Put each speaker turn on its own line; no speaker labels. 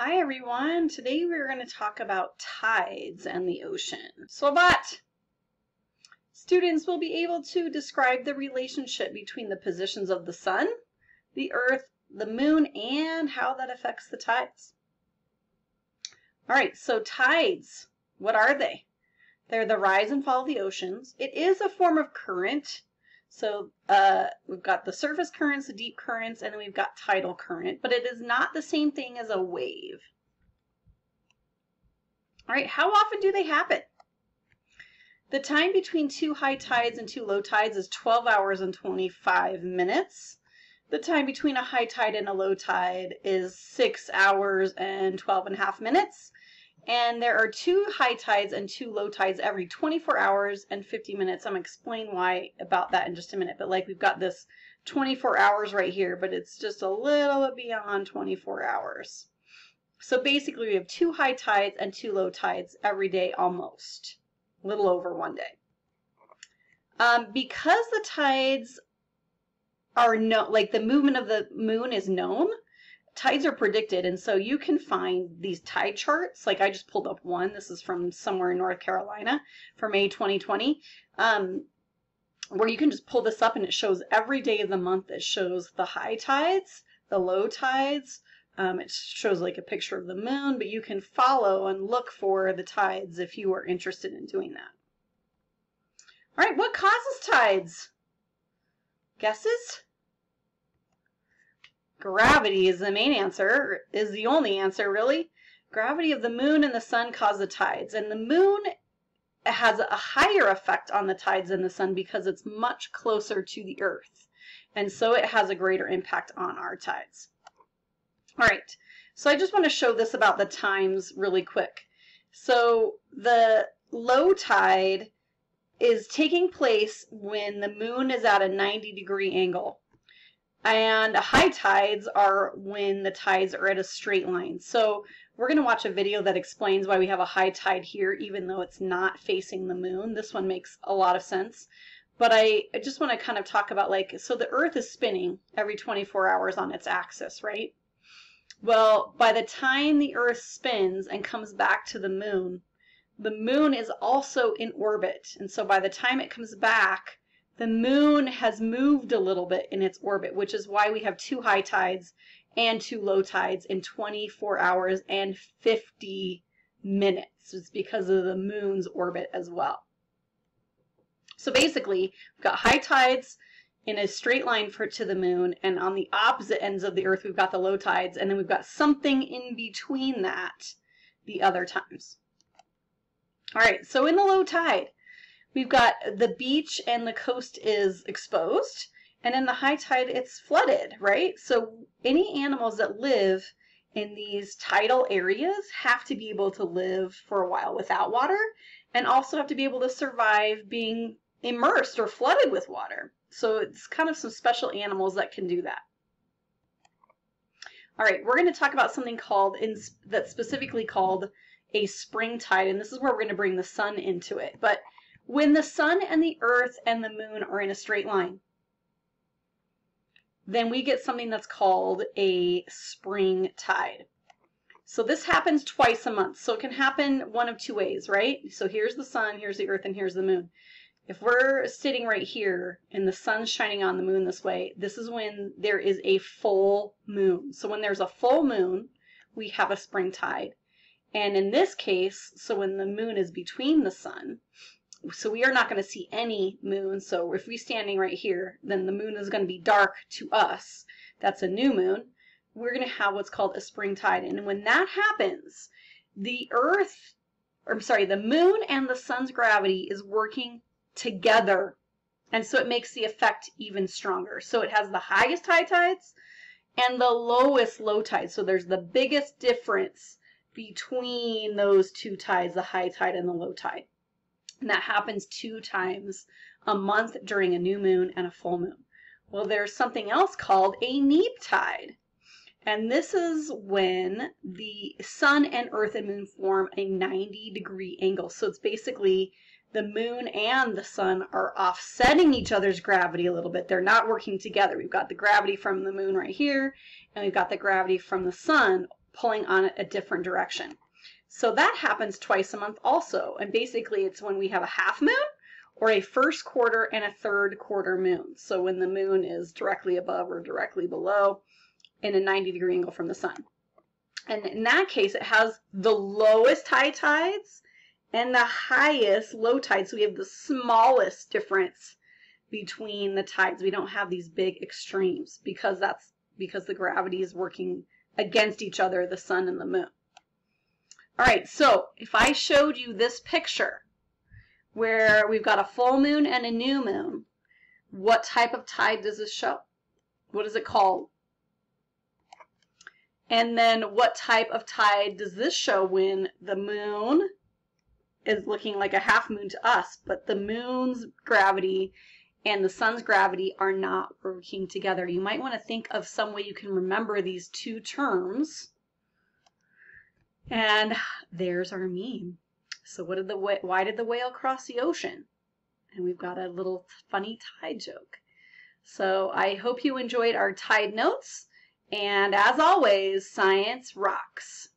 Hi everyone, today we're going to talk about tides and the ocean. Swabat! Students will be able to describe the relationship between the positions of the sun, the earth, the moon, and how that affects the tides. Alright, so tides, what are they? They're the rise and fall of the oceans. It is a form of current. So we've got the surface currents, the deep currents, and then we've got tidal current, but it is not the same thing as a wave. All right, how often do they happen? The time between two high tides and two low tides is 12 hours and 25 minutes. The time between a high tide and a low tide is 6 hours and 12 and a half minutes. And there are two high tides and two low tides every 24 hours and 50 minutes. I'm going to explain why about that in just a minute. But like we've got this 24 hours right here, but it's just a little bit beyond 24 hours. So basically we have two high tides and two low tides every day almost. A little over one day. Because the tides are like the movement of the moon is known, tides are predicted, and so you can find these tide charts. Like I just pulled up one. This is from somewhere in North Carolina for May 2020, where you can just pull this up and it shows every day of the month. It shows the high tides, the low tides. It shows like a picture of the moon, but you can follow and look for the tides if you are interested in doing that. All right, what causes tides? Guesses? Gravity is the main answer, is the only answer really. Gravity of the moon and the sun cause the tides, and the moon has a higher effect on the tides than the sun because it's much closer to the earth, and so it has a greater impact on our tides. All right, so I just want to show this about the times really quick. So the low tide is taking place when the moon is at a 90-degree angle. And high tides are when the tides are at a straight line. So we're going to watch a video that explains why we have a high tide here, even though it's not facing the moon. This one makes a lot of sense. But I just want to kind of talk about so the Earth is spinning every 24 hours on its axis, right? Well, by the time the Earth spins and comes back to the moon is also in orbit. And so by the time it comes back, the moon has moved a little bit in its orbit, which is why we have two high tides and two low tides in 24 hours and 50 minutes. It's because of the moon's orbit as well. So basically, we've got high tides in a straight line to the moon, and on the opposite ends of the Earth, we've got the low tides, and then we've got something in between that the other times. All right, so in the low tide, we've got the beach and the coast is exposed, and in the high tide, it's flooded, right? So any animals that live in these tidal areas have to be able to live for a while without water, and also have to be able to survive being immersed or flooded with water. So it's kind of some special animals that can do that. All right, we're going to talk about something that's specifically called a spring tide, and this is where we're going to bring the sun into it. But when the sun and the earth and the moon are in a straight line, then we get something that's called a spring tide. So this happens twice a month. So it can happen one of two ways, right? So here's the sun, here's the earth, and here's the moon. If we're sitting right here and the sun's shining on the moon this way, this is when there is a full moon. So when there's a full moon, we have a spring tide. And in this case, so when the moon is between the sun, so we are not going to see any moon. So if we're standing right here, then the moon is going to be dark to us. That's a new moon. We're going to have what's called a spring tide. And when that happens, the moon and the sun's gravity is working together. And so it makes the effect even stronger. So it has the highest high tides and the lowest low tides. So there's the biggest difference between those two tides, the high tide and the low tide. And that happens 2 times a month during a new moon and a full moon. Well, there's something else called a neap tide. And this is when the sun and earth and moon form a 90-degree angle. So it's basically the moon and the sun are offsetting each other's gravity a little bit. They're not working together. We've got the gravity from the moon right here, and we've got the gravity from the sun pulling on a different direction. So that happens twice a month also. And basically it's when we have a half moon or a first quarter and a third quarter moon. So when the moon is directly above or directly below in a 90-degree angle from the sun. And in that case, it has the lowest high tides and the highest low tides. So we have the smallest difference between the tides. We don't have these big extremes because the gravity is working against each other, the sun and the moon. All right, so if I showed you this picture where we've got a full moon and a new moon, what type of tide does this show? What is it called? And then what type of tide does this show when the moon is looking like a half moon to us, but the moon's gravity and the sun's gravity are not working together? You might want to think of some way you can remember these two terms. And there's our meme. So why did the whale cross the ocean? And we've got a little funny tide joke. So I hope you enjoyed our tide notes. And as always, science rocks.